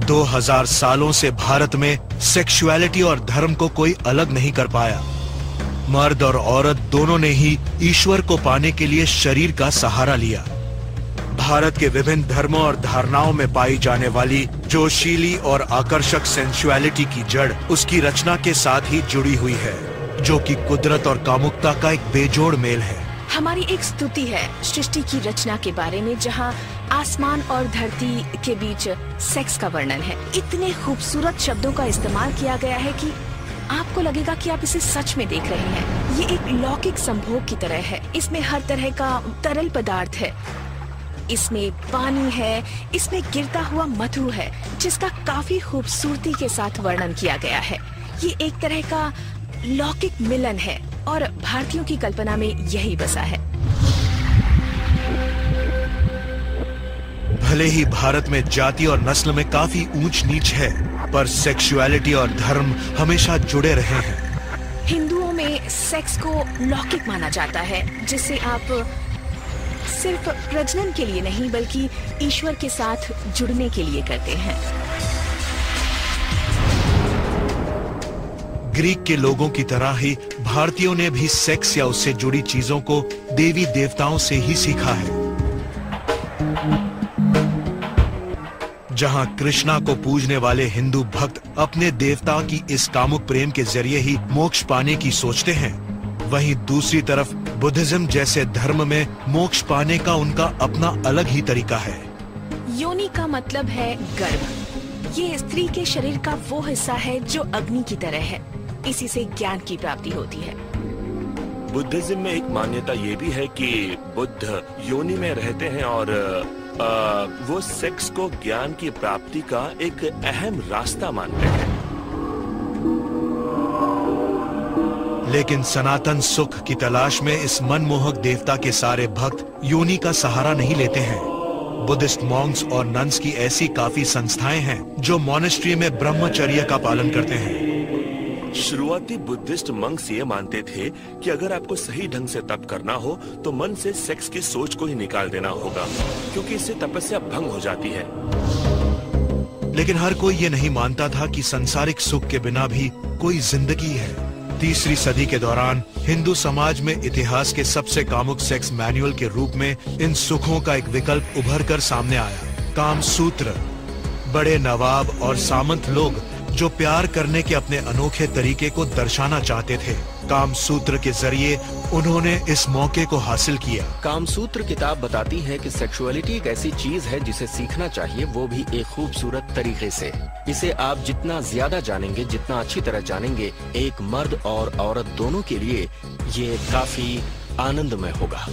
2000 सालों से भारत में सेक्सुअलिटी और धर्म को कोई अलग नहीं कर पाया। मर्द और औरत दोनों ने ही ईश्वर को पाने के लिए शरीर का सहारा लिया। भारत के विभिन्न धर्मों और धारणाओं में पाई जाने वाली जोशीली और आकर्षक सेंसुअलिटी की जड़ उसकी रचना के साथ ही जुड़ी हुई है, जो कि कुदरत और कामुकता का एक बेजोड़ मेल है। हमारी एक स्तुति है सृष्टि की रचना के बारे में, जहाँ आसमान और धरती के बीच सेक्स का वर्णन है। इतने खूबसूरत शब्दों का इस्तेमाल किया गया है कि आपको लगेगा कि आप इसे सच में देख रहे हैं। ये एक लौकिक संभोग की तरह है। इसमें हर तरह का तरल पदार्थ है, इसमें पानी है, इसमें गिरता हुआ मधु है, जिसका काफी खूबसूरती के साथ वर्णन किया गया है। ये एक तरह का लौकिक मिलन है और भारतीयों की कल्पना में यही बसा है। भले ही भारत में जाति और नस्ल में काफी ऊंच नीच है, पर सेक्सुअलिटी और धर्म हमेशा जुड़े रहे हैं। हिंदुओं में सेक्स को लौकिक माना जाता है, जिसे आप सिर्फ प्रजनन के लिए नहीं बल्कि ईश्वर के साथ जुड़ने के लिए करते हैं। ग्रीक के लोगों की तरह ही भारतीयों ने भी सेक्स या उससे जुड़ी चीजों को देवी देवताओं से ही सीखा है। जहां कृष्णा को पूजने वाले हिंदू भक्त अपने देवता की इस कामुक प्रेम के जरिए ही मोक्ष पाने की सोचते हैं, वहीं दूसरी तरफ बुद्धिज्म जैसे धर्म में मोक्ष पाने का उनका अपना अलग ही तरीका है। योनि का मतलब है गर्भ। ये स्त्री के शरीर का वो हिस्सा है जो अग्नि की तरह है। इसी से ज्ञान की प्राप्ति होती है। बुद्धिज्म में एक मान्यता ये भी है कि बुद्ध योनि में रहते हैं और वो सेक्स को ज्ञान की प्राप्ति का एक अहम रास्ता मानते हैं। लेकिन सनातन सुख की तलाश में इस मनमोहक देवता के सारे भक्त योनि का सहारा नहीं लेते हैं। बुद्धिस्ट मॉन्क्स और नन्स की ऐसी काफी संस्थाएं हैं जो मॉनेस्ट्री में ब्रह्मचर्य का पालन करते हैं। शुरुआती बुद्धिस्ट मंक्स ये मानते थे कि अगर आपको सही ढंग से तप करना हो तो मन से सेक्स की सोच को ही निकाल देना होगा, क्योंकि इससे तपस्या भंग हो जाती है। लेकिन हर कोई ये नहीं मानता था कि संसारिक सुख के बिना भी कोई जिंदगी है। 3री सदी के दौरान हिंदू समाज में इतिहास के सबसे कामुक सेक्स मैनुअल के रूप में इन सुखों का एक विकल्प उभर कर सामने आया, काम सूत्र। बड़े नवाब और सामंत लोग जो प्यार करने के अपने अनोखे तरीके को दर्शाना चाहते थे, काम सूत्र के जरिए उन्होंने इस मौके को हासिल किया। कामसूत्र किताब बताती है कि सेक्सुअलिटी एक ऐसी चीज है जिसे सीखना चाहिए, वो भी एक खूबसूरत तरीके से। इसे आप जितना ज्यादा जानेंगे, जितना अच्छी तरह जानेंगे, एक मर्द और औरत दोनों के लिए ये काफी आनंदमय होगा।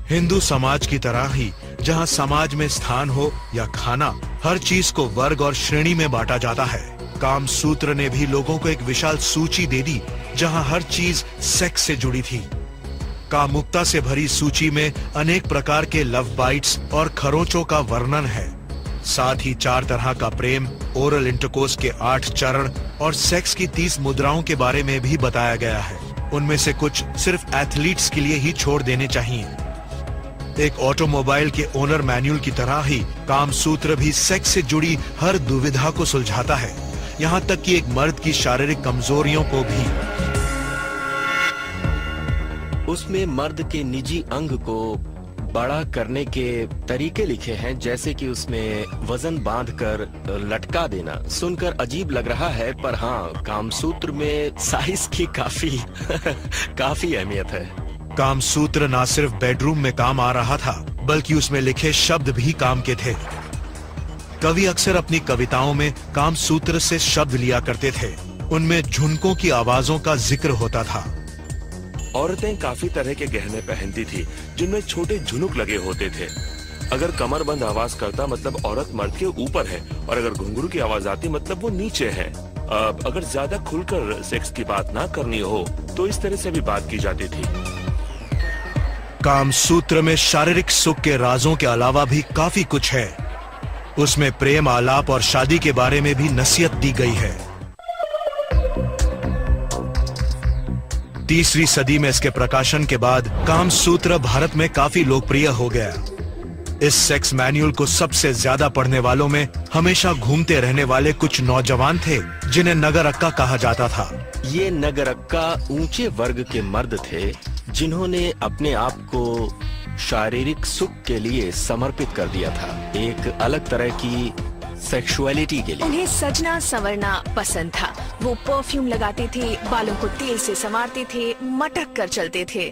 हिंदू समाज की तरह ही जहां समाज में स्थान हो या खाना, हर चीज को वर्ग और श्रेणी में बांटा जाता है। काम सूत्र ने भी लोगों को एक विशाल सूची दे दी जहां हर चीज सेक्स से जुड़ी थी। कामुकता से भरी सूची में अनेक प्रकार के लव बाइट्स और खरोंचों का वर्णन है। साथ ही 4 तरह का प्रेम, ओरल इंटरकोर्स के 8 चरण और सेक्स की 30 मुद्राओं के बारे में भी बताया गया है। उनमें से कुछ सिर्फ एथलीट्स के लिए ही छोड़ देने चाहिए। एक ऑटोमोबाइल के ओनर मैनुअल की तरह ही काम सूत्र भी सेक्स से जुड़ी हर दुविधा को सुलझाता है, यहाँ तक कि एक मर्द की शारीरिक कमजोरियों को भी। उसमें मर्द के निजी अंग को बड़ा करने के तरीके लिखे हैं, जैसे कि उसमें वजन बांधकर लटका देना। सुनकर अजीब लग रहा है, पर हाँ, कामसूत्र में साइज की काफी अहमियत है। काम सूत्र न सिर्फ बेडरूम में काम आ रहा था, बल्कि उसमें लिखे शब्द भी काम के थे। कवि अक्सर अपनी कविताओं में काम सूत्र से शब्द लिया करते थे। उनमें झुनकों की आवाजों का जिक्र होता था। औरतें काफी तरह के गहने पहनती थी, जिनमें छोटे झुनुक लगे होते थे। अगर कमरबंद आवाज करता मतलब औरत मर्द के ऊपर है, और अगर घुंघरू की आवाज आती मतलब वो नीचे है। अगर ज्यादा खुलकर सेक्स की बात ना करनी हो तो इस तरह से भी बात की जाती थी। काम सूत्र में शारीरिक सुख के राजों के अलावा भी काफी कुछ है। उसमें प्रेम, आलाप और शादी के बारे में भी नसीहत दी गई है। 3री सदी में इसके प्रकाशन के बाद काम सूत्र भारत में काफी लोकप्रिय हो गया। इस सेक्स मैनुअल को सबसे ज्यादा पढ़ने वालों में हमेशा घूमते रहने वाले कुछ नौजवान थे जिन्हें नगरक्का कहा जाता था। ये नगरक्का ऊंचे वर्ग के मर्द थे जिन्होंने अपने आप को शारीरिक सुख के लिए समर्पित कर दिया था, एक अलग तरह की सेक्सुअलिटी के लिए। उन्हें सजना संवरना पसंद था। वो परफ्यूम लगाते थे, बालों को तेल से संवारते थे, मटक कर चलते थे।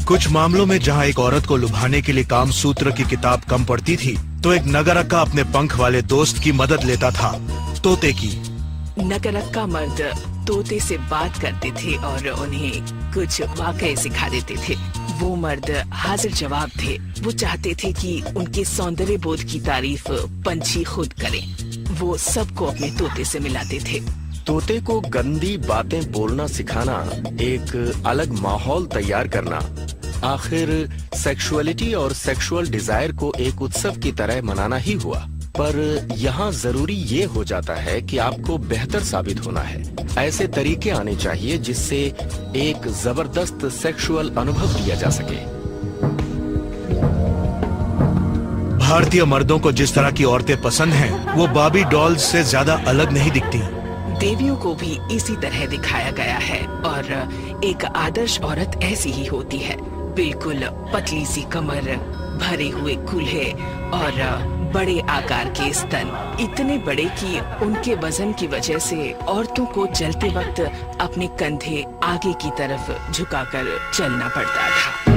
कुछ मामलों में जहां एक औरत को लुभाने के लिए कामसूत्र की किताब कम पड़ती थी, तो एक नगरक्का अपने पंख वाले दोस्त की मदद लेता था, तोते की। नगरक्का मर्द तोते से बात करते थे और उन्हें कुछ वाकये सिखा देते थे। वो मर्द हाजिर जवाब थे। वो चाहते थे कि उनके सौंदर्य बोध की तारीफ पंछी खुद करें। वो सबको अपने तोते से मिलाते थे। तोते को गंदी बातें बोलना सिखाना, एक अलग माहौल तैयार करना, आखिर सेक्सुअलिटी और सेक्सुअल डिजायर को एक उत्सव की तरह मनाना ही हुआ। पर यहाँ जरूरी ये हो जाता है कि आपको बेहतर साबित होना है। ऐसे तरीके आने चाहिए जिससे एक जबरदस्त सेक्सुअल अनुभव दिया जा सके। भारतीय मर्दों को जिस तरह की औरतें पसंद हैं, वो बार्बी डॉल्स से ज्यादा अलग नहीं दिखती। देवियों को भी इसी तरह दिखाया गया है और एक आदर्श औरत ऐसी ही होती है। बिल्कुल पतली सी कमर, भरे हुए कूल्हे और बड़े आकार के स्तन, इतने बड़े कि उनके वजन की वजह से औरतों को चलते वक्त अपने कंधे आगे की तरफ झुकाकर चलना पड़ता था।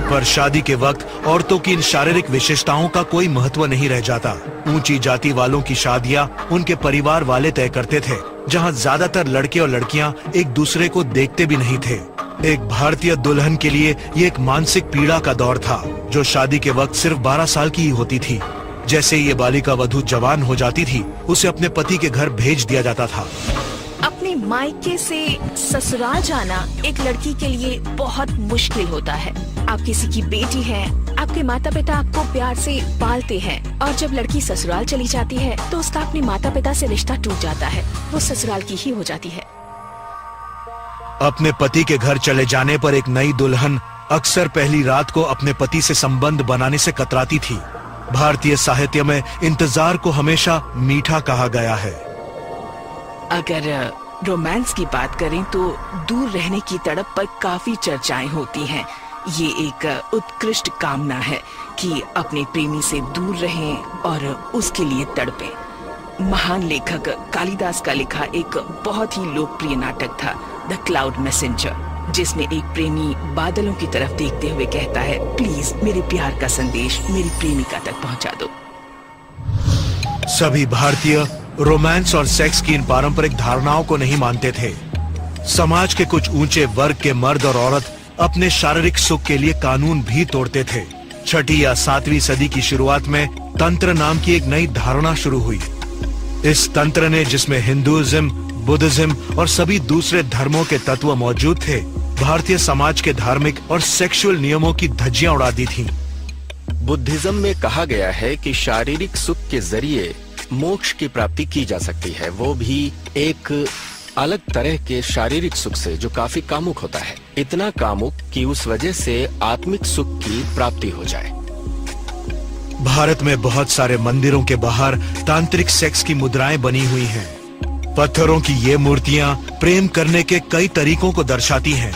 पर शादी के वक्त औरतों की इन शारीरिक विशेषताओं का कोई महत्व नहीं रह जाता। ऊंची जाति वालों की शादियां उनके परिवार वाले तय करते थे, जहां ज्यादातर लड़के और लड़कियां एक दूसरे को देखते भी नहीं थे। एक भारतीय दुल्हन के लिए ये एक मानसिक पीड़ा का दौर था, जो शादी के वक्त सिर्फ 12 साल की ही होती थी। जैसे ये बालिका वधू जवान हो जाती थी, उसे अपने पति के घर भेज दिया जाता था। अपने मायके से ससुराल जाना एक लड़की के लिए बहुत मुश्किल होता है। आप किसी की बेटी हैं, आपके माता पिता आपको प्यार से पालते हैं और जब लड़की ससुराल चली जाती है तो उसका अपने माता पिता से रिश्ता टूट जाता है। वो ससुराल की ही हो जाती है। अपने पति के घर चले जाने पर एक नई दुल्हन अक्सर पहली रात को अपने पति से संबंध बनाने से कतराती थी। भारतीय साहित्य में इंतजार को हमेशा मीठा कहा गया है। अगर रोमांस की बात करें तो दूर रहने की तड़प पर काफी चर्चाएं होती हैं। ये एक उत्कृष्ट कामना है कि अपने प्रेमी से दूर रहें और उसके लिए तड़पें। महान लेखक कालिदास का लिखा एक बहुत ही लोकप्रिय नाटक था द क्लाउड मैसेंजर, जिसमें एक प्रेमी बादलों की तरफ देखते हुए कहता है, प्लीज मेरे प्यार का संदेश मेरी प्रेमिका तक पहुंचा दो। सभी भारतीय रोमांस और सेक्स की इन पारंपरिक धारणाओं को नहीं मानते थे। समाज के कुछ ऊंचे वर्ग के मर्द और औरत अपने शारीरिक सुख के लिए कानून भी तोड़ते थे। 6वीं या 7वीं सदी की शुरुआत में तंत्र नाम की एक नई धारणा शुरू हुई। इस तंत्र ने, जिसमें हिंदुइज्म, बुद्धिज्म और सभी दूसरे धर्मों के तत्व मौजूद थे, भारतीय समाज के धार्मिक और सेक्सुअल नियमों की धज्जियां उड़ा दी थीं। बुद्धिज्म में कहा गया है कि शारीरिक सुख के जरिए मोक्ष की प्राप्ति की जा सकती है, वो भी एक अलग तरह के शारीरिक सुख से जो काफी कामुक होता है, इतना कामुक कि उस वजह से आत्मिक सुख की प्राप्ति हो जाए। भारत में बहुत सारे मंदिरों के बाहर तांत्रिक सेक्स की मुद्राएं बनी हुई हैं। पत्थरों की ये मूर्तियां प्रेम करने के कई तरीकों को दर्शाती हैं।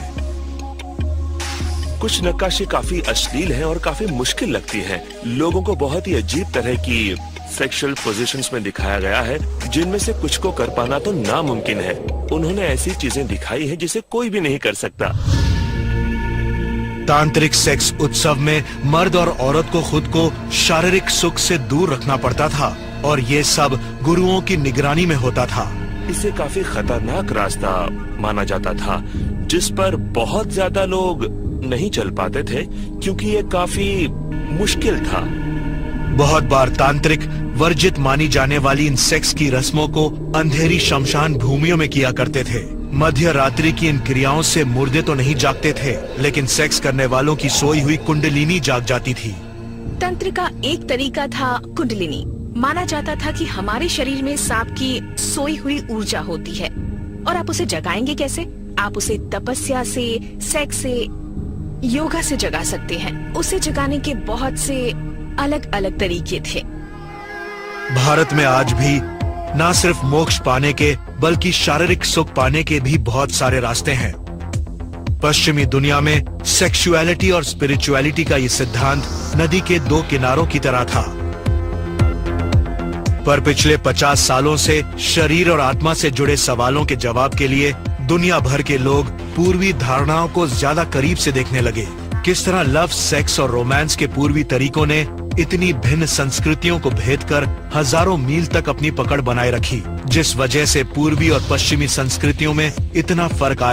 कुछ नक्काशी काफी अश्लील है और काफी मुश्किल लगती है। लोगों को बहुत ही अजीब तरह की सेक्सुअल पोजीशंस में दिखाया गया है, जिनमें से कुछ को कर पाना तो नामुमकिन है। उन्होंने ऐसी चीजें दिखाई हैं जिसे कोई भी नहीं कर सकता। तांत्रिक सेक्स उत्सव में मर्द और औरत को खुद को शारीरिक सुख से दूर रखना पड़ता था और ये सब गुरुओं की निगरानी में होता था। इसे काफी खतरनाक रास्ता माना जाता था, जिस पर बहुत ज्यादा लोग नहीं चल पाते थे क्योंकि ये काफी मुश्किल था। बहुत बार तांत्रिक वर्जित मानी जाने वाली इन सेक्स की रस्मों को अंधेरी शमशान भूमियों में किया करते थे। मध्य रात्रि की इन क्रियाओं से मुर्दे तो नहीं जागते थे, लेकिन सेक्स करने वालों की सोई हुई कुंडलिनी जाग जाती थी। तंत्र का एक तरीका था कुंडलिनी। माना जाता था कि हमारे शरीर में सांप की सोई हुई ऊर्जा होती है और आप उसे जगाएंगे कैसे? आप उसे तपस्या से, सेक्स से योगा से जगा सकते हैं। उसे जगाने के बहुत से अलग अलग तरीके थे। भारत में आज भी न सिर्फ मोक्ष पाने के बल्कि शारीरिक सुख पाने के भी बहुत सारे रास्ते हैं। पश्चिमी दुनिया में सेक्सुअलिटी और स्पिरिचुअलिटी का ये सिद्धांत नदी के दो किनारों की तरह था, पर पिछले 50 सालों से शरीर और आत्मा से जुड़े सवालों के जवाब के लिए दुनिया भर के लोग पूर्वी धारणाओं को ज्यादा करीब से देखने लगे। किस तरह लव, सेक्स और रोमांस के पूर्वी तरीकों ने इतनी भिन्न संस्कृतियों को भेद कर हजारों मील तक अपनी पकड़ बनाए रखी, जिस वजह से पूर्वी और पश्चिमी संस्कृतियों में इतना फर्क आया।